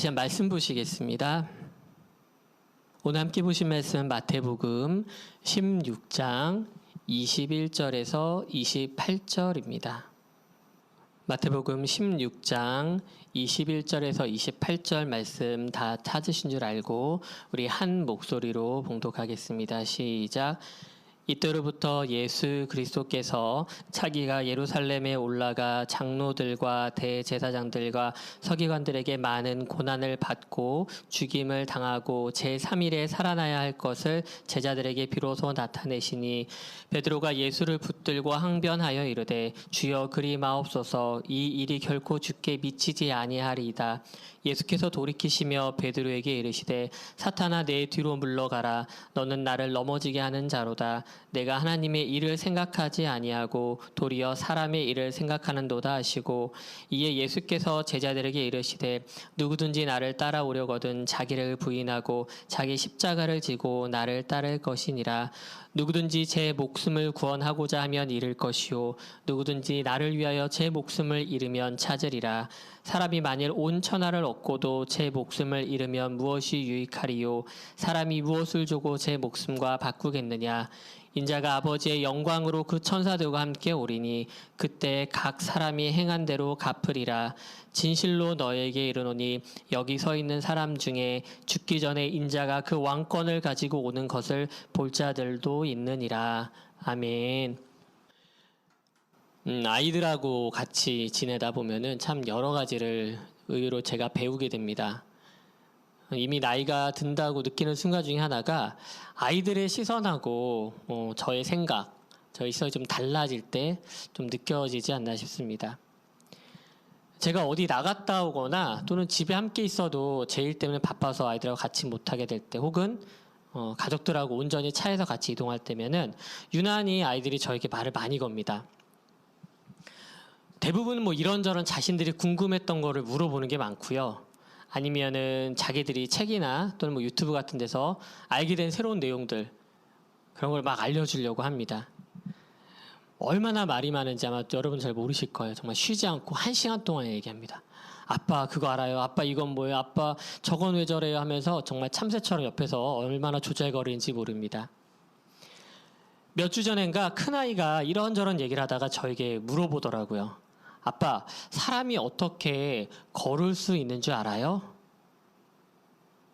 다시 한 말씀 보시겠습니다. 오늘 함께 보신 말씀은 마태복음 16장 21절에서 28절입니다. 마태복음 16장 21절에서 28절 말씀 다 찾으신 줄 알고 우리 한 목소리로 봉독하겠습니다. 시작. 이때로부터 예수 그리스도께서 자기가 예루살렘에 올라가 장로들과 대제사장들과 서기관들에게 많은 고난을 받고 죽임을 당하고 제3일에 살아나야 할 것을 제자들에게 비로소 나타내시니 베드로가 예수를 붙들고 항변하여 이르되 주여 그리 마옵소서 이 일이 결코 주께 미치지 아니하리이다. 예수께서 돌이키시며 베드로에게 이르시되 사탄아 내 뒤로 물러가라. 너는 나를 넘어지게 하는 자로다. 내가 하나님의 일을 생각하지 아니하고 도리어 사람의 일을 생각하는도다 하시고 이에 예수께서 제자들에게 이르시되 누구든지 나를 따라오려거든 자기를 부인하고 자기 십자가를 지고 나를 따를 것이니라. 누구든지 제 목숨을 구원하고자 하면 잃을 것이요 누구든지 나를 위하여 제 목숨을 잃으면 찾으리라. 사람이 만일 온 천하를 얻고도 제 목숨을 잃으면 무엇이 유익하리요? 사람이 무엇을 주고 제 목숨과 바꾸겠느냐? 인자가 아버지의 영광으로 그 천사들과 함께 오리니 그때 각 사람이 행한 대로 갚으리라. 진실로 너에게 이르노니 여기 서 있는 사람 중에 죽기 전에 인자가 그 왕권을 가지고 오는 것을 볼 자들도 있느니라. 아멘. 아이들하고 같이 지내다 보면은 참 여러 가지를 의외로 제가 배우게 됩니다. 이미 나이가 든다고 느끼는 순간 중에 하나가 아이들의 시선하고 저의 생각, 저의 시선이 좀 달라질 때 좀 느껴지지 않나 싶습니다. 제가 어디 나갔다 오거나 또는 집에 함께 있어도 제 일 때문에 바빠서 아이들하고 같이 못하게 될 때 혹은 가족들하고 온전히 차에서 같이 이동할 때면은 유난히 아이들이 저에게 말을 많이 겁니다. 대부분 이런저런 자신들이 궁금했던 거를 물어보는 게 많고요. 아니면은 자기들이 책이나 또는 유튜브 같은 데서 알게 된 새로운 내용들 그런 걸 막 알려주려고 합니다. 얼마나 말이 많은지 아마 여러분 잘 모르실 거예요. 정말 쉬지 않고 1시간 동안 얘기합니다. 아빠 그거 알아요? 아빠 이건 뭐예요? 아빠 저건 왜 저래요? 하면서 정말 참새처럼 옆에서 얼마나 조잘거리는지 모릅니다. 몇 주 전엔가 큰아이가 이런저런 얘기를 하다가 저에게 물어보더라고요. 아빠, 사람이 어떻게 걸을 수 있는 줄 알아요?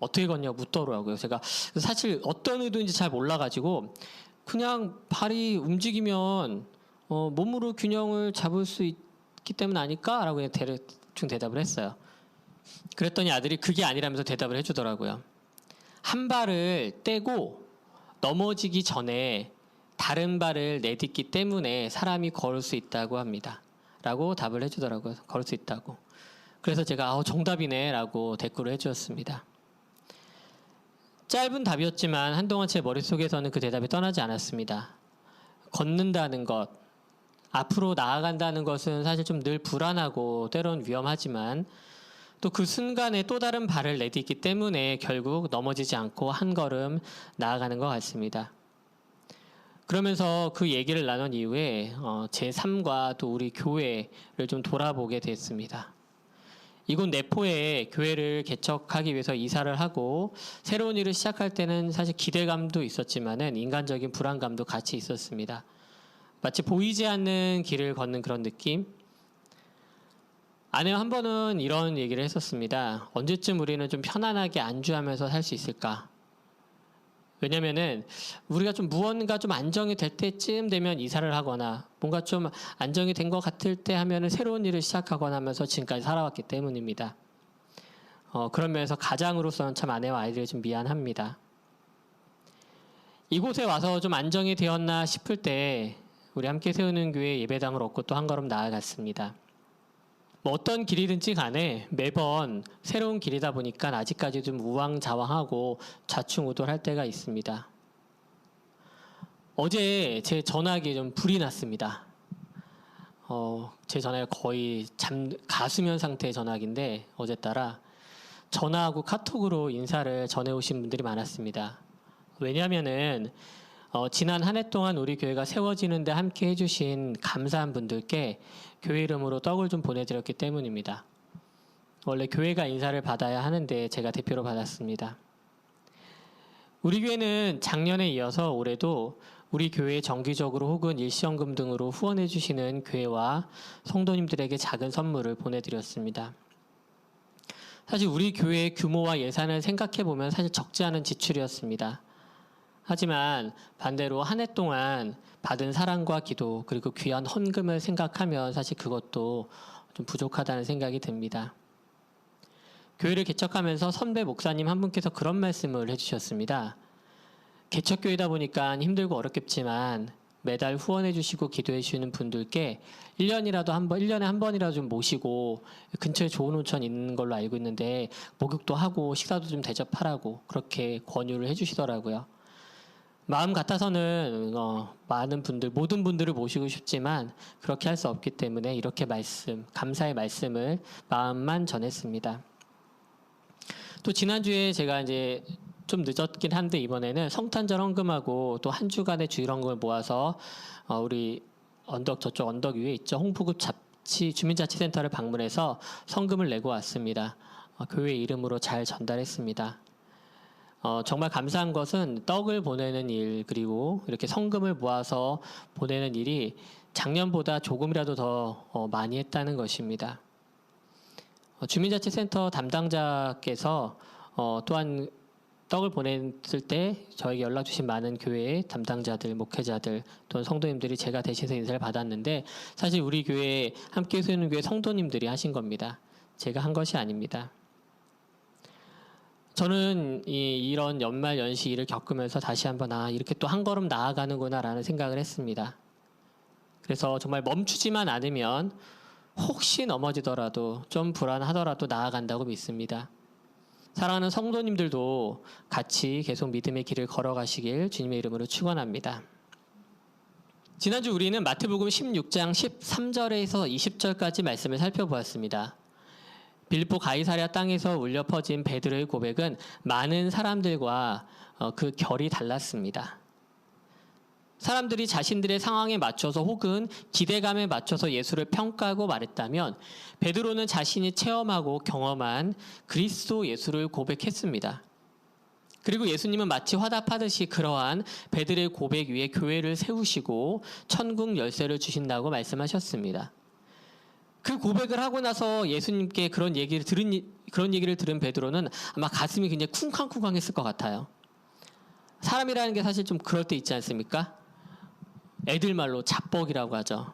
어떻게 걷냐고 묻더라고요. 제가 사실 어떤 의도인지 잘 몰라가지고 그냥 발이 움직이면 몸으로 균형을 잡을 수 있기 때문 아닐까? 라고 그냥 대충 대답을 했어요. 그랬더니 아들이 그게 아니라면서 대답을 해주더라고요. 한 발을 떼고 넘어지기 전에 다른 발을 내딛기 때문에 사람이 걸을 수 있다고 합니다. 라고 답을 해주더라고요. 걸을 수 있다고. 그래서 제가 정답이네 라고 댓글을 해주었습니다. 짧은 답이었지만 한동안 제 머릿속에서는 그 대답이 떠나지 않았습니다. 걷는다는 것, 앞으로 나아간다는 것은 사실 좀 늘 불안하고 때론 위험하지만 또 그 순간에 또 다른 발을 내딛기 때문에 결국 넘어지지 않고 한 걸음 나아가는 것 같습니다. 그러면서 그 얘기를 나눈 이후에 제 삶과 또 우리 교회를 좀 돌아보게 됐습니다. 이곳 내포에 교회를 개척하기 위해서 이사를 하고 새로운 일을 시작할 때는 사실 기대감도 있었지만은 인간적인 불안감도 같이 있었습니다. 마치 보이지 않는 길을 걷는 그런 느낌? 아내와 한 번은 이런 얘기를 했었습니다. 언제쯤 우리는 좀 편안하게 안주하면서 살 수 있을까? 왜냐면은 우리가 좀 무언가 좀 안정이 될 때쯤 되면 이사를 하거나 뭔가 좀 안정이 된 것 같을 때 하면은 새로운 일을 시작하거나 하면서 지금까지 살아왔기 때문입니다. 그런 면에서 가장으로서는 참 아내와 아이들이 좀 미안합니다. 이곳에 와서 좀 안정이 되었나 싶을 때 우리 함께 세우는 교회 예배당을 얻고 또 한 걸음 나아갔습니다. 어떤 길이든지 간에 매번 새로운 길이다 보니까 아직까지 좀 우왕좌왕하고 좌충우돌할 때가 있습니다. 어제 제 전화기에 좀 불이 났습니다. 제 전화기가 거의 가수면 상태의 전화기인데 어제 따라 전화하고 카톡으로 인사를 전해오신 분들이 많았습니다. 왜냐하면은 지난 한 해 동안 우리 교회가 세워지는데 함께 해주신 감사한 분들께 교회 이름으로 떡을 좀 보내드렸기 때문입니다. 원래 교회가 인사를 받아야 하는데 제가 대표로 받았습니다. 우리 교회는 작년에 이어서 올해도 우리 교회에 정기적으로 혹은 일시연금 등으로 후원해 주시는 교회와 성도님들에게 작은 선물을 보내드렸습니다. 사실 우리 교회의 규모와 예산을 생각해 보면 사실 적지 않은 지출이었습니다. 하지만 반대로 한 해 동안 받은 사랑과 기도 그리고 귀한 헌금을 생각하면 사실 그것도 좀 부족하다는 생각이 듭니다. 교회를 개척하면서 선배 목사님 한 분께서 그런 말씀을 해주셨습니다. 개척교회다 보니까 힘들고 어렵겠지만 매달 후원해 주시고 기도해 주시는 분들께 1년에 한 번이라도 좀 모시고 근처에 좋은 온천 있는 걸로 알고 있는데 목욕도 하고 식사도 좀 대접하라고 그렇게 권유를 해 주시더라고요. 마음 같아서는 모든 분들을 모시고 싶지만 그렇게 할 수 없기 때문에 이렇게 감사의 말씀을 마음만 전했습니다. 또 지난주에 제가 이제 좀 늦었긴 한데 이번에는 성탄절 헌금하고 또 한 주간의 주일 헌금을 모아서 우리 저쪽 언덕 위에 있죠. 홍푸급 주민자치센터를 방문해서 성금을 내고 왔습니다. 교회 이름으로 잘 전달했습니다. 정말 감사한 것은 떡을 보내는 일 그리고 이렇게 성금을 모아서 보내는 일이 작년보다 조금이라도 더 많이 했다는 것입니다. 주민자치센터 담당자께서 또한 떡을 보냈을 때 저에게 연락 주신 많은 교회의 담당자들, 목회자들 또는 성도님들이 제가 대신해서 인사를 받았는데 사실 우리 교회에 함께 세우는 교회 성도님들이 하신 겁니다. 제가 한 것이 아닙니다. 저는 이런 연말 연시 일을 겪으면서 다시 한번 이렇게 또 한 걸음 나아가는구나라는 생각을 했습니다. 그래서 정말 멈추지만 않으면 혹시 넘어지더라도 좀 불안하더라도 나아간다고 믿습니다. 사랑하는 성도님들도 같이 계속 믿음의 길을 걸어가시길 주님의 이름으로 축원합니다. 지난주 우리는 마태복음 16장 13절에서 20절까지 말씀을 살펴보았습니다. 빌립보 가이사랴 땅에서 울려 퍼진 베드로의 고백은 많은 사람들과 그 결이 달랐습니다. 사람들이 자신들의 상황에 맞춰서 혹은 기대감에 맞춰서 예수를 평가하고 말했다면 베드로는 자신이 체험하고 경험한 그리스도 예수를 고백했습니다. 그리고 예수님은 마치 화답하듯이 그러한 베드로의 고백 위에 교회를 세우시고 천국 열쇠를 주신다고 말씀하셨습니다. 그 고백을 하고 나서 예수님께 그런 얘기를 들은 베드로는 아마 가슴이 굉장히 쿵쾅쿵쾅했을 것 같아요. 사람이라는 게 사실 좀 그럴 때 있지 않습니까? 애들 말로 자뻑이라고 하죠.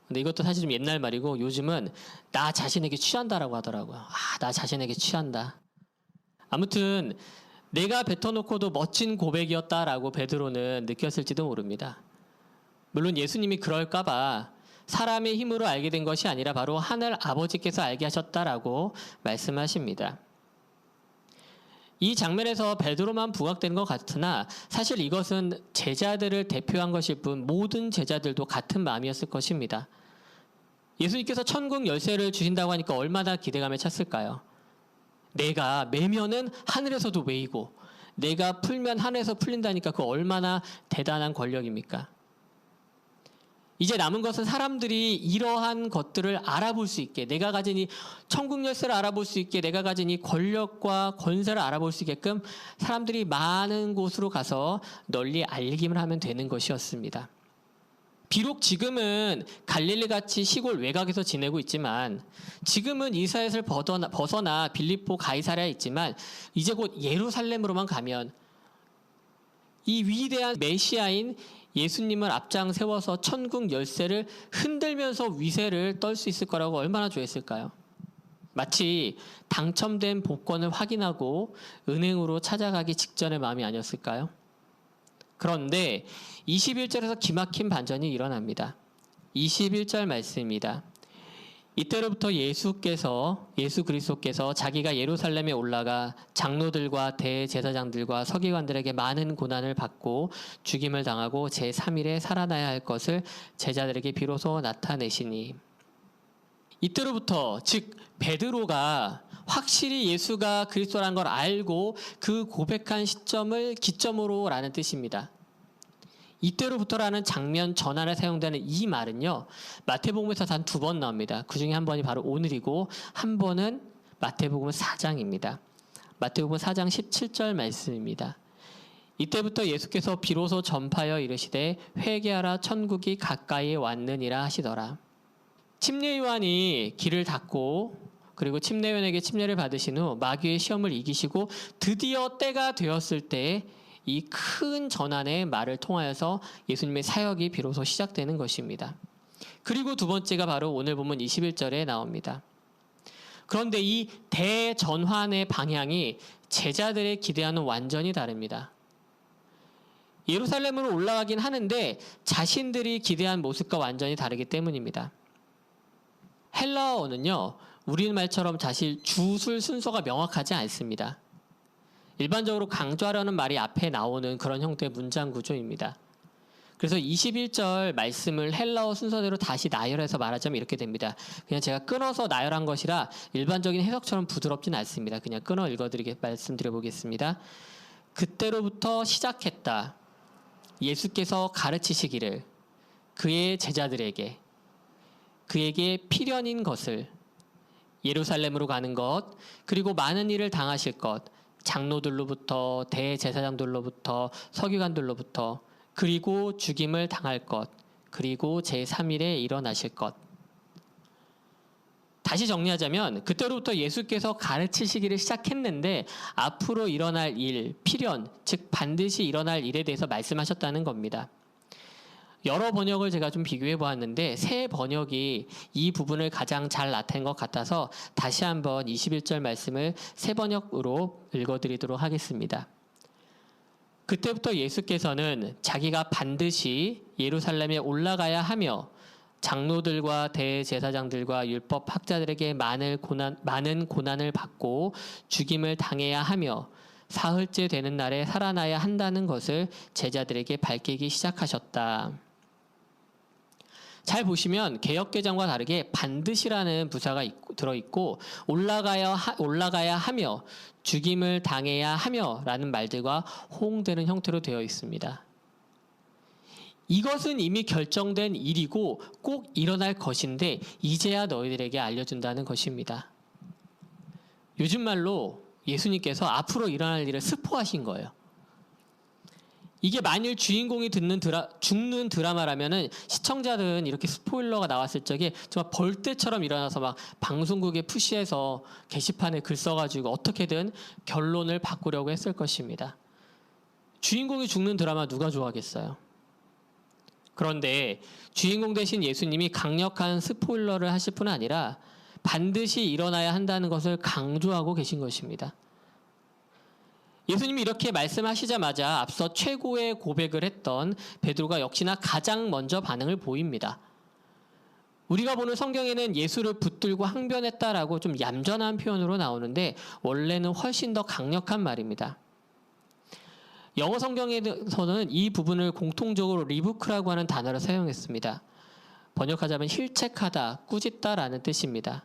근데 이것도 사실 좀 옛날 말이고 요즘은 나 자신에게 취한다라고 하더라고요. 나 자신에게 취한다. 아무튼 내가 뱉어놓고도 멋진 고백이었다라고 베드로는 느꼈을지도 모릅니다. 물론 예수님이 그럴까봐 사람의 힘으로 알게 된 것이 아니라 바로 하늘 아버지께서 알게 하셨다라고 말씀하십니다. 이 장면에서 베드로만 부각되는 것 같으나 사실 이것은 제자들을 대표한 것일 뿐 모든 제자들도 같은 마음이었을 것입니다. 예수님께서 천국 열쇠를 주신다고 하니까 얼마나 기대감에 찼을까요? 내가 매면은 하늘에서도 매이고 내가 풀면 하늘에서 풀린다니까 그 얼마나 대단한 권력입니까? 이제 남은 것은 사람들이 이러한 것들을 알아볼 수 있게 내가 가진 이 천국 열쇠를 알아볼 수 있게 내가 가진 이 권력과 권세를 알아볼 수 있게끔 사람들이 많은 곳으로 가서 널리 알림을 하면 되는 것이었습니다. 비록 지금은 갈릴리같이 시골 외곽에서 지내고 있지만 지금은 이스라엘을 벗어나 빌립보 가이사랴에 있지만 이제 곧 예루살렘으로만 가면 이 위대한 메시아인 예수님을 앞장 세워서 천국 열쇠를 흔들면서 위세를 떨 수 있을 거라고 얼마나 좋아했을까요? 마치 당첨된 복권을 확인하고 은행으로 찾아가기 직전의 마음이 아니었을까요? 그런데 21절에서 기막힌 반전이 일어납니다. 21절 말씀입니다. 이때로부터 예수 그리스도께서 자기가 예루살렘에 올라가 장로들과 대제사장들과 서기관들에게 많은 고난을 받고 죽임을 당하고 제3일에 살아나야 할 것을 제자들에게 비로소 나타내시니 이때로부터 즉 베드로가 확실히 예수가 그리스도라는 걸 알고 그 고백한 시점을 기점으로 라는 뜻입니다. 이때로부터라는 장면 전환에 사용되는 이 말은요. 마태복음에서 단 2번 나옵니다. 그 중에 한 번이 바로 오늘이고 한 번은 마태복음 4장입니다. 마태복음 4장 17절 말씀입니다. 이때부터 예수께서 비로소 전파하여 이르시되 회개하라 천국이 가까이 왔느니라 하시더라. 침례 요한이 길을 닫고 그리고 침례요한에게 침례를 받으신 후 마귀의 시험을 이기시고 드디어 때가 되었을 때 이 큰 전환의 말을 통하여서 예수님의 사역이 비로소 시작되는 것입니다. 그리고 두 번째가 바로 오늘 본문 21절에 나옵니다. 그런데 이 대전환의 방향이 제자들의 기대와는 완전히 다릅니다. 예루살렘으로 올라가긴 하는데 자신들이 기대한 모습과 완전히 다르기 때문입니다. 헬라어는요, 우리말처럼 사실 주술 순서가 명확하지 않습니다. 일반적으로 강조하려는 말이 앞에 나오는 그런 형태의 문장 구조입니다. 그래서 21절 말씀을 헬라어 순서대로 다시 나열해서 말하자면 이렇게 됩니다. 그냥 제가 끊어서 나열한 것이라 일반적인 해석처럼 부드럽진 않습니다. 그냥 끊어 말씀드려 보겠습니다. 그때로부터 시작했다. 예수께서 가르치시기를 그의 제자들에게 그에게 필연인 것을 예루살렘으로 가는 것, 그리고 많은 일을 당하실 것, 장로들로부터 대제사장들로부터 서기관들로부터, 그리고 죽임을 당할 것, 그리고 제3일에 일어나실 것. 다시 정리하자면 그때로부터 예수께서 가르치시기를 시작했는데 앞으로 일어날 일, 필연, 즉 반드시 일어날 일에 대해서 말씀하셨다는 겁니다. 여러 번역을 제가 좀 비교해 보았는데 새 번역이 이 부분을 가장 잘 나타낸 것 같아서 다시 한번 21절 말씀을 새 번역으로 읽어드리도록 하겠습니다. 그때부터 예수께서는 자기가 반드시 예루살렘에 올라가야 하며 장로들과 대제사장들과 율법학자들에게 많은 고난을 받고 죽임을 당해야 하며 사흘째 되는 날에 살아나야 한다는 것을 제자들에게 밝히기 시작하셨다. 잘 보시면 개역개정과 다르게 반드시라는 부사가 들어있고 올라가야 하며 죽임을 당해야 하며 라는 말들과 호응되는 형태로 되어 있습니다. 이것은 이미 결정된 일이고 꼭 일어날 것인데 이제야 너희들에게 알려준다는 것입니다. 요즘 말로 예수님께서 앞으로 일어날 일을 스포하신 거예요. 이게 만일 주인공이 죽는 드라마라면은 시청자들은 이렇게 스포일러가 나왔을 적에 정말 벌떼처럼 일어나서 막 방송국에 푸시해서 게시판에 글 써가지고 어떻게든 결론을 바꾸려고 했을 것입니다. 주인공이 죽는 드라마 누가 좋아하겠어요? 그런데 주인공 대신 예수님이 강력한 스포일러를 하실 뿐 아니라 반드시 일어나야 한다는 것을 강조하고 계신 것입니다. 예수님이 이렇게 말씀하시자마자 앞서 최고의 고백을 했던 베드로가 역시나 가장 먼저 반응을 보입니다. 우리가 보는 성경에는 예수를 붙들고 항변했다라고 좀 얌전한 표현으로 나오는데 원래는 훨씬 더 강력한 말입니다. 영어 성경에서는 이 부분을 공통적으로 리부크라고 하는 단어를 사용했습니다. 번역하자면 힐책하다, 꾸짖다라는 뜻입니다.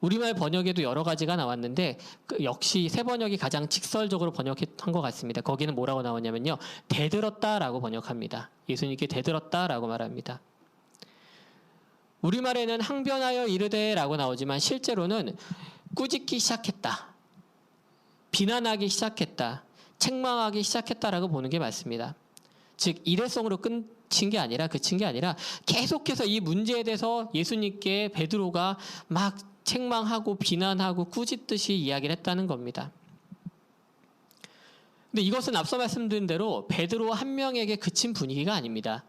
우리말 번역에도 여러 가지가 나왔는데 역시 새 번역이 가장 직설적으로 번역한 것 같습니다. 거기는 뭐라고 나오냐면요. 대들었다라고 번역합니다. 예수님께 대들었다라고 말합니다. 우리말에는 항변하여 이르되라고 나오지만 실제로는 꾸짖기 시작했다. 비난하기 시작했다. 책망하기 시작했다라고 보는 게 맞습니다. 즉 일회성으로 그친 게 아니라 계속해서 이 문제에 대해서 예수님께 베드로가 막 책망하고 비난하고 꾸짖듯이 이야기를 했다는 겁니다. 근데 이것은 앞서 말씀드린 대로 베드로 한 명에게 그친 분위기가 아닙니다.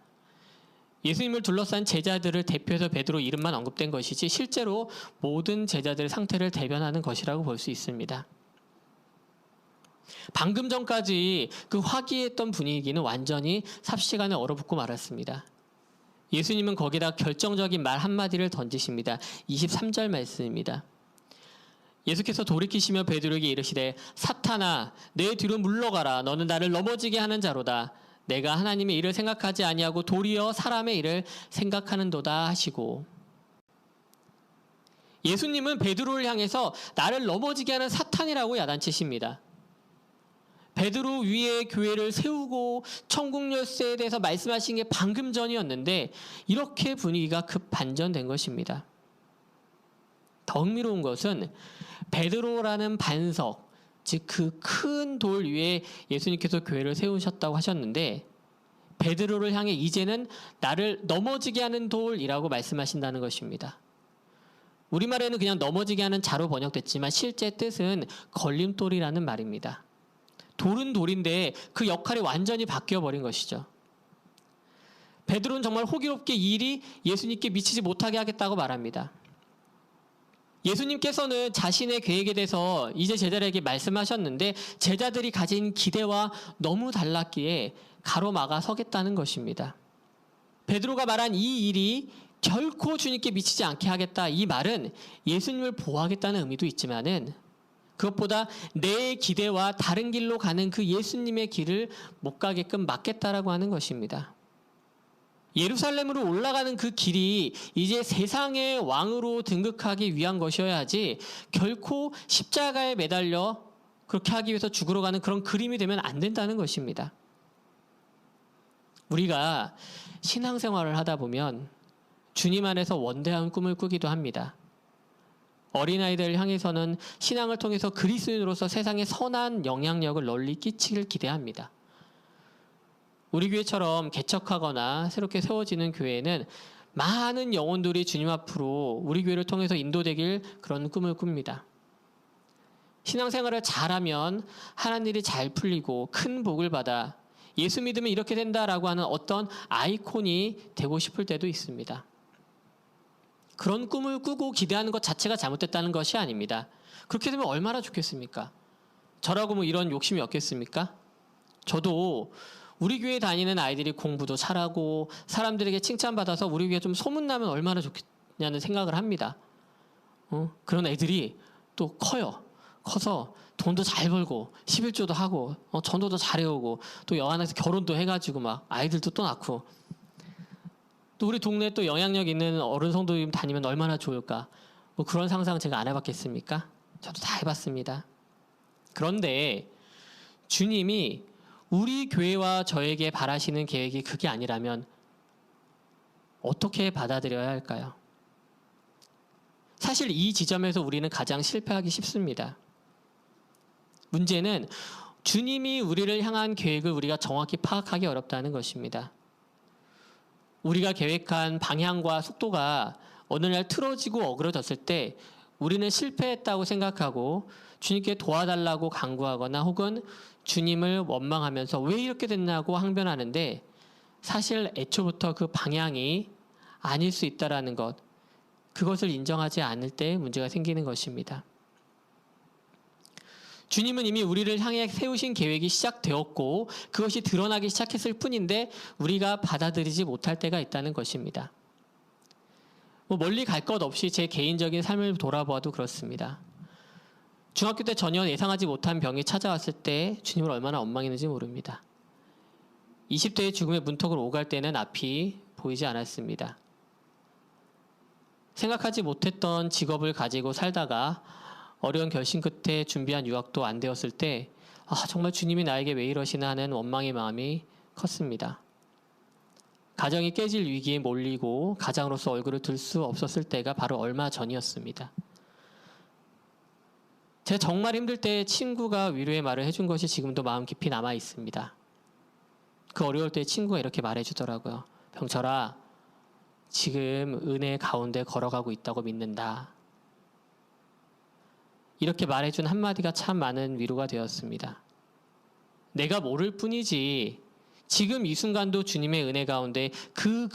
예수님을 둘러싼 제자들을 대표해서 베드로 이름만 언급된 것이지 실제로 모든 제자들의 상태를 대변하는 것이라고 볼 수 있습니다. 방금 전까지 그 화기애애했던 분위기는 완전히 삽시간에 얼어붙고 말았습니다. 예수님은 거기다 결정적인 말 한마디를 던지십니다. 23절 말씀입니다. 예수께서 돌이키시며 베드로에게 이르시되 사탄아 내 뒤로 물러가라. 너는 나를 넘어지게 하는 자로다. 내가 하나님의 일을 생각하지 아니하고 도리어 사람의 일을 생각하는도다 하시고. 예수님은 베드로를 향해서 나를 넘어지게 하는 사탄이라고 야단치십니다. 베드로 위에 교회를 세우고 천국 열쇠에 대해서 말씀하신 게 방금 전이었는데 이렇게 분위기가 급 반전된 것입니다. 더 흥미로운 것은 베드로라는 반석, 즉 그 큰 돌 위에 예수님께서 교회를 세우셨다고 하셨는데 베드로를 향해 이제는 나를 넘어지게 하는 돌이라고 말씀하신다는 것입니다. 우리말에는 그냥 넘어지게 하는 자로 번역됐지만 실제 뜻은 걸림돌이라는 말입니다. 돌은 돌인데 그 역할이 완전히 바뀌어버린 것이죠. 베드로는 정말 호기롭게 이 일이 예수님께 미치지 못하게 하겠다고 말합니다. 예수님께서는 자신의 계획에 대해서 이제 제자들에게 말씀하셨는데 제자들이 가진 기대와 너무 달랐기에 가로막아 서겠다는 것입니다. 베드로가 말한 이 일이 결코 주님께 미치지 않게 하겠다, 이 말은 예수님을 보호하겠다는 의미도 있지만은 그것보다 내 기대와 다른 길로 가는 그 예수님의 길을 못 가게끔 막겠다라고 하는 것입니다. 예루살렘으로 올라가는 그 길이 이제 세상의 왕으로 등극하기 위한 것이어야지 결코 십자가에 매달려 그렇게 하기 위해서 죽으러 가는 그런 그림이 되면 안 된다는 것입니다. 우리가 신앙생활을 하다 보면 주님 안에서 원대한 꿈을 꾸기도 합니다. 어린아이들을 향해서는 신앙을 통해서 그리스도인으로서 세상에 선한 영향력을 널리 끼치길 기대합니다. 우리 교회처럼 개척하거나 새롭게 세워지는 교회에는 많은 영혼들이 주님 앞으로 우리 교회를 통해서 인도되길 그런 꿈을 꿉니다. 신앙생활을 잘하면 하나님 일이 잘 풀리고 큰 복을 받아 예수 믿으면 이렇게 된다라고 하는 어떤 아이콘이 되고 싶을 때도 있습니다. 그런 꿈을 꾸고 기대하는 것 자체가 잘못됐다는 것이 아닙니다. 그렇게 되면 얼마나 좋겠습니까? 저라고 뭐 이런 욕심이 없겠습니까? 저도 우리 교회 다니는 아이들이 공부도 잘하고 사람들에게 칭찬받아서 우리 교회 좀 소문나면 얼마나 좋겠냐는 생각을 합니다. 그런 애들이 또 커요. 커서 돈도 잘 벌고 11조도 하고 전도도 잘해오고 또 여안에서 결혼도 해가지고 막 아이들도 또 낳고 또 우리 동네에 또 영향력 있는 어른 성도님 다니면 얼마나 좋을까. 뭐 그런 상상 제가 안 해봤겠습니까? 저도 다 해봤습니다. 그런데 주님이 우리 교회와 저에게 바라시는 계획이 그게 아니라면 어떻게 받아들여야 할까요? 사실 이 지점에서 우리는 가장 실패하기 쉽습니다. 문제는 주님이 우리를 향한 계획을 우리가 정확히 파악하기 어렵다는 것입니다. 우리가 계획한 방향과 속도가 어느 날 틀어지고 어그러졌을 때 우리는 실패했다고 생각하고 주님께 도와달라고 간구하거나 혹은 주님을 원망하면서 왜 이렇게 됐냐고 항변하는데 사실 애초부터 그 방향이 아닐 수 있다라는 것, 그것을 인정하지 않을 때 문제가 생기는 것입니다. 주님은 이미 우리를 향해 세우신 계획이 시작되었고 그것이 드러나기 시작했을 뿐인데 우리가 받아들이지 못할 때가 있다는 것입니다. 멀리 갈 것 없이 제 개인적인 삶을 돌아보아도 그렇습니다. 중학교 때 전혀 예상하지 못한 병이 찾아왔을 때 주님을 얼마나 원망했는지 모릅니다. 20대의 죽음의 문턱을 오갈 때는 앞이 보이지 않았습니다. 생각하지 못했던 직업을 가지고 살다가 어려운 결심 끝에 준비한 유학도 안 되었을 때 정말 주님이 나에게 왜 이러시나 하는 원망의 마음이 컸습니다. 가정이 깨질 위기에 몰리고 가장으로서 얼굴을 들 수 없었을 때가 바로 얼마 전이었습니다. 제가 정말 힘들 때 친구가 위로의 말을 해준 것이 지금도 마음 깊이 남아 있습니다. 그 어려울 때 친구가 이렇게 말해주더라고요. 병철아, 지금 은혜 가운데 걸어가고 있다고 믿는다. 이렇게 말해준 한마디가 참 많은 위로가 되었습니다. 내가 모를 뿐이지 지금 이 순간도 주님의 은혜 가운데 그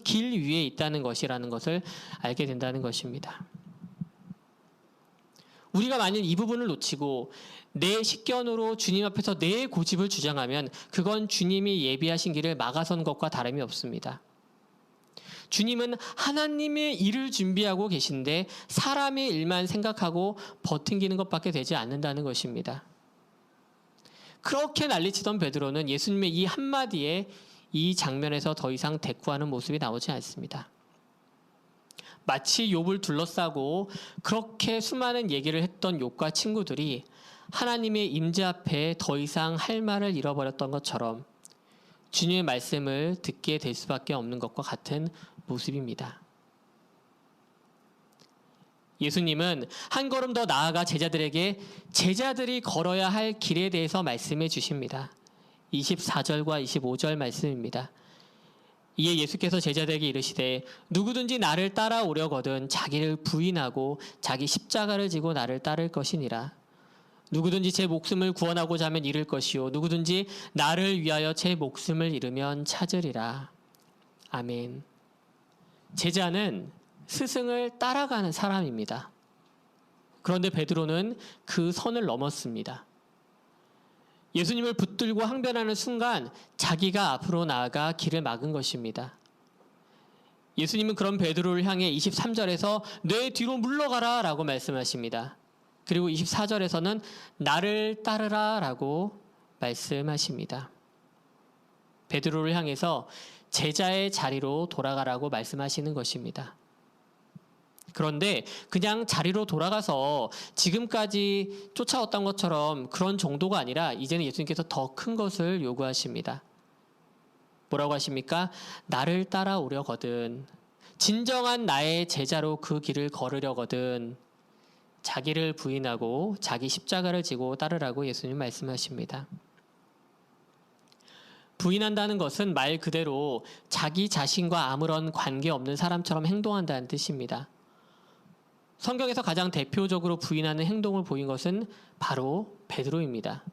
길 위에 있다는 것이라는 것을 알게 된다는 것입니다. 우리가 만일 이 부분을 놓치고 내 식견으로 주님 앞에서 내 고집을 주장하면 그건 주님이 예비하신 길을 막아선 것과 다름이 없습니다. 주님은 하나님의 일을 준비하고 계신데 사람의 일만 생각하고 버팅기는 것밖에 되지 않는다는 것입니다. 그렇게 난리치던 베드로는 예수님의 이 한마디에 이 장면에서 더 이상 대꾸하는 모습이 나오지 않습니다. 마치 욥을 둘러싸고 그렇게 수많은 얘기를 했던 욥과 친구들이 하나님의 임재 앞에 더 이상 할 말을 잃어버렸던 것처럼 주님의 말씀을 듣게 될 수밖에 없는 것과 같은 모습입니다. 예수님은 한 걸음 더 나아가 제자들에게 제자들이 걸어야 할 길에 대해서 말씀해 주십니다. 24절과 25절 말씀입니다. 이에 예수께서 제자들에게 이르시되 누구든지 나를 따라오려거든 자기를 부인하고 자기 십자가를 지고 나를 따를 것이니라. 누구든지 제 목숨을 구원하고자 하면 잃을 것이요 누구든지 나를 위하여 제 목숨을 잃으면 찾으리라. 아멘. 제자는 스승을 따라가는 사람입니다. 그런데 베드로는 그 선을 넘었습니다. 예수님을 붙들고 항변하는 순간 자기가 앞으로 나아가 길을 막은 것입니다. 예수님은 그런 베드로를 향해 23절에서 내 뒤로 물러가라 라고 말씀하십니다. 그리고 24절에서는 나를 따르라 라고 말씀하십니다. 베드로를 향해서 제자의 자리로 돌아가라고 말씀하시는 것입니다. 그런데 그냥 자리로 돌아가서 지금까지 쫓아왔던 것처럼 그런 정도가 아니라 이제는 예수님께서 더 큰 것을 요구하십니다. 뭐라고 하십니까? 나를 따라오려거든, 진정한 나의 제자로 그 길을 걸으려거든 자기를 부인하고 자기 십자가를 지고 따르라고 예수님 말씀하십니다. 부인한다는 것은 말 그대로 자기 자신과 아무런 관계없는 사람처럼 행동한다는 뜻입니다. 성경에서 가장 대표적으로 부인하는 행동을 보인 것은 바로 베드로입니다.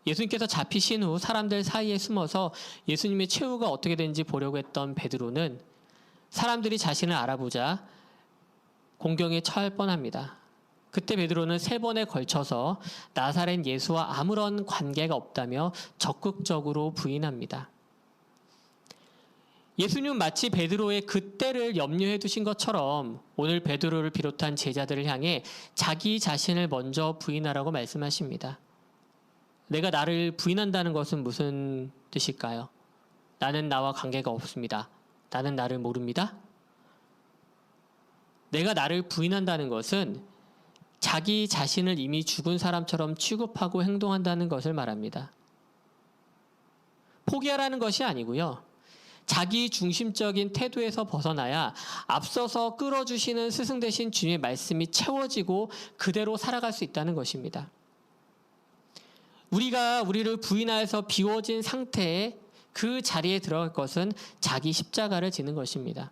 예수님께서 잡히신 후 사람들 사이에 숨어서 예수님의 최후가 어떻게 되는지 보려고 했던 베드로는 사람들이 자신을 알아보자 공경에 처할 뻔합니다. 그때 베드로는 3번에 걸쳐서 나사렛 예수와 아무런 관계가 없다며 적극적으로 부인합니다. 예수님은 마치 베드로의 그때를 염려해 두신 것처럼 오늘 베드로를 비롯한 제자들을 향해 자기 자신을 먼저 부인하라고 말씀하십니다. 내가 나를 부인한다는 것은 무슨 뜻일까요? 나는 나와 관계가 없습니다. 나는 나를 모릅니다. 내가 나를 부인한다는 것은 자기 자신을 이미 죽은 사람처럼 취급하고 행동한다는 것을 말합니다. 포기하라는 것이 아니고요. 자기 중심적인 태도에서 벗어나야 앞서서 끌어주시는 스승 되신 주님의 말씀이 채워지고 그대로 살아갈 수 있다는 것입니다. 우리가 우리를 부인하여서 비워진 상태에 그 자리에 들어갈 것은 자기 십자가를 지는 것입니다.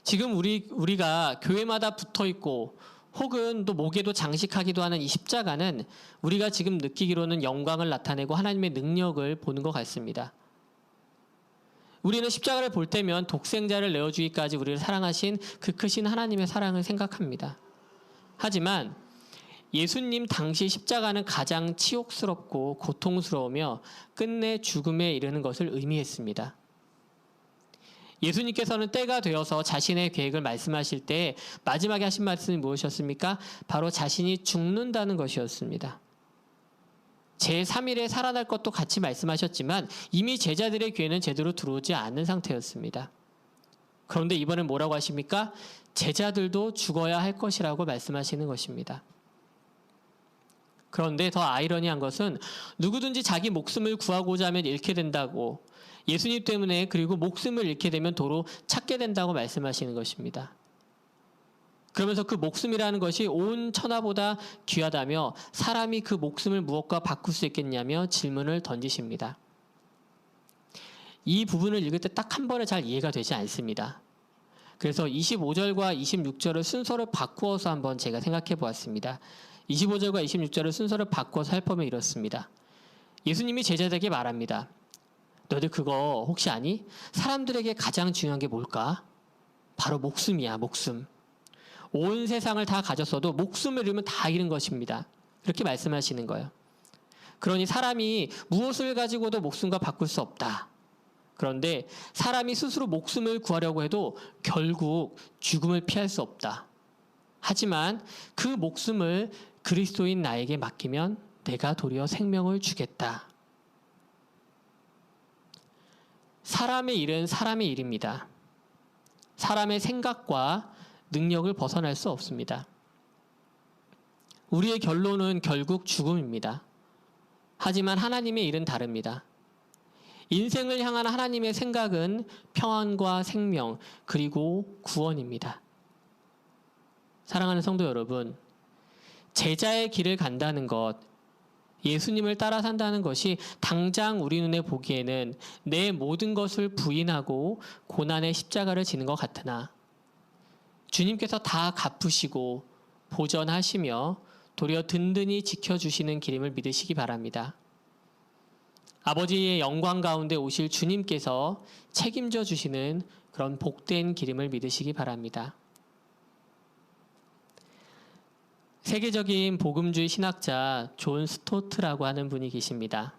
지금 우리가 교회마다 붙어 있고 혹은 또 목에도 장식하기도 하는 이 십자가는 우리가 지금 느끼기로는 영광을 나타내고 하나님의 능력을 보는 것 같습니다. 우리는 십자가를 볼 때면 독생자를 내어주기까지 우리를 사랑하신 그 크신 하나님의 사랑을 생각합니다. 하지만 예수님 당시 십자가는 가장 치욕스럽고 고통스러우며 끝내 죽음에 이르는 것을 의미했습니다. 예수님께서는 때가 되어서 자신의 계획을 말씀하실 때 마지막에 하신 말씀이 무엇이었습니까? 바로 자신이 죽는다는 것이었습니다. 제3일에 살아날 것도 같이 말씀하셨지만 이미 제자들의 귀에는 제대로 들어오지 않는 상태였습니다. 그런데 이번엔 뭐라고 하십니까? 제자들도 죽어야 할 것이라고 말씀하시는 것입니다. 그런데 더 아이러니한 것은 누구든지 자기 목숨을 구하고자 하면 잃게 된다고, 예수님 때문에 그리고 목숨을 잃게 되면 도로 찾게 된다고 말씀하시는 것입니다. 그러면서 그 목숨이라는 것이 온 천하보다 귀하다며 사람이 그 목숨을 무엇과 바꿀 수 있겠냐며 질문을 던지십니다. 이 부분을 읽을 때 딱 한 번에 잘 이해가 되지 않습니다. 그래서 25절과 26절을 순서를 바꾸어서 한번 제가 생각해 보았습니다. 25절과 26절을 순서를 바꿔서 살펴보면 이렇습니다. 예수님이 제자들에게 말합니다. 너희들 그거 혹시 아니? 사람들에게 가장 중요한 게 뭘까? 바로 목숨이야, 목숨. 온 세상을 다 가졌어도 목숨을 잃으면 다 잃은 것입니다. 이렇게 말씀하시는 거예요. 그러니 사람이 무엇을 가지고도 목숨과 바꿀 수 없다. 그런데 사람이 스스로 목숨을 구하려고 해도 결국 죽음을 피할 수 없다. 하지만 그 목숨을 그리스도인 나에게 맡기면 내가 도리어 생명을 주겠다. 사람의 일은 사람의 일입니다. 사람의 생각과 능력을 벗어날 수 없습니다. 우리의 결론은 결국 죽음입니다. 하지만 하나님의 일은 다릅니다. 인생을 향한 하나님의 생각은 평안과 생명 그리고 구원입니다. 사랑하는 성도 여러분, 제자의 길을 간다는 것, 예수님을 따라 산다는 것이 당장 우리 눈에 보기에는 내 모든 것을 부인하고 고난의 십자가를 지는 것 같으나 주님께서 다 갚으시고 보전하시며 도리어 든든히 지켜주시는 길임을 믿으시기 바랍니다. 아버지의 영광 가운데 오실 주님께서 책임져 주시는 그런 복된 길임을 믿으시기 바랍니다. 세계적인 복음주의 신학자 존 스토트라고 하는 분이 계십니다.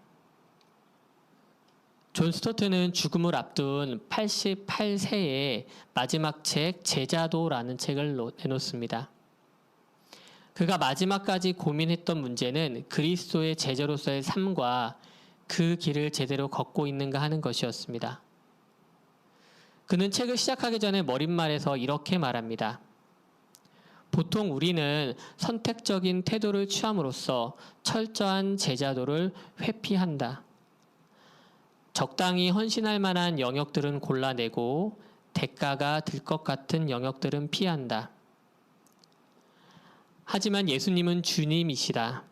존 스토트는 죽음을 앞둔 88세에 마지막 책 제자도라는 책을 내놓습니다. 그가 마지막까지 고민했던 문제는 그리스도의 제자로서의 삶과 그 길을 제대로 걷고 있는가 하는 것이었습니다. 그는 책을 시작하기 전에 머릿말에서 이렇게 말합니다. 보통 우리는 선택적인 태도를 취함으로써 철저한 제자도를 회피한다. 적당히 헌신할 만한 영역들은 골라내고 대가가 들 것 같은 영역들은 피한다. 하지만 예수님은 주님이시다.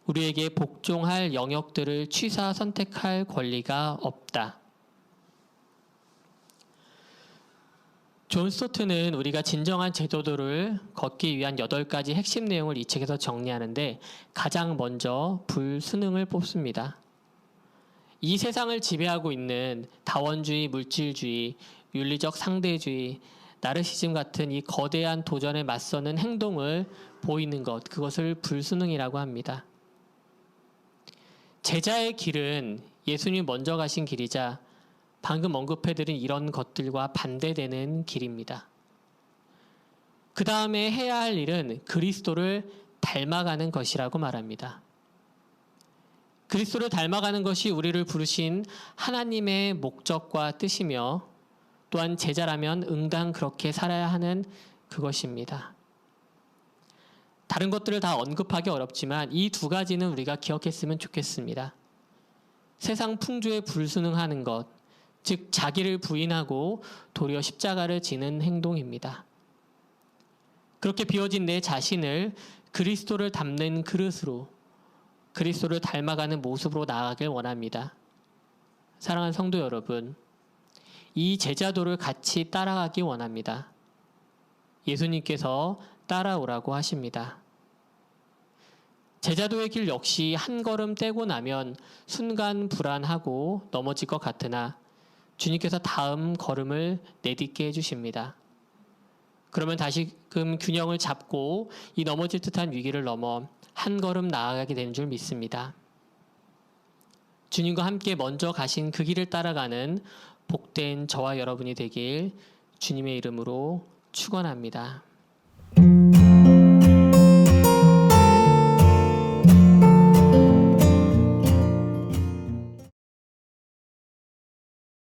우리에게 복종할 영역들을 취사 선택할 권리가 없다. 존 스토트는 우리가 진정한 제자도를 걷기 위한 8가지 핵심 내용을 이 책에서 정리하는데 가장 먼저 불순응을 뽑습니다. 이 세상을 지배하고 있는 다원주의, 물질주의, 윤리적 상대주의, 나르시즘 같은 이 거대한 도전에 맞서는 행동을 보이는 것, 그것을 불순응이라고 합니다. 제자의 길은 예수님이 먼저 가신 길이자 방금 언급해드린 이런 것들과 반대되는 길입니다. 그 다음에 해야 할 일은 그리스도를 닮아가는 것이라고 말합니다. 그리스도를 닮아가는 것이 우리를 부르신 하나님의 목적과 뜻이며 또한 제자라면 응당 그렇게 살아야 하는 그것입니다. 다른 것들을 다 언급하기 어렵지만 이 2가지는 우리가 기억했으면 좋겠습니다. 세상 풍조에 불순응하는 것, 즉 자기를 부인하고 도리어 십자가를 지는 행동입니다. 그렇게 비워진 내 자신을 그리스도를 담는 그릇으로, 그리스도를 닮아가는 모습으로 나아가길 원합니다. 사랑하는 성도 여러분, 이 제자도를 같이 따라가기 원합니다. 예수님께서 따라오라고 하십니다. 제자도의 길 역시 한 걸음 떼고 나면 순간 불안하고 넘어질 것 같으나 주님께서 다음 걸음을 내딛게 해주십니다. 그러면 다시금 균형을 잡고 이 넘어질 듯한 위기를 넘어 한 걸음 나아가게 되는 줄 믿습니다. 주님과 함께 먼저 가신 그 길을 따라가는 복된 저와 여러분이 되길 주님의 이름으로 축원합니다.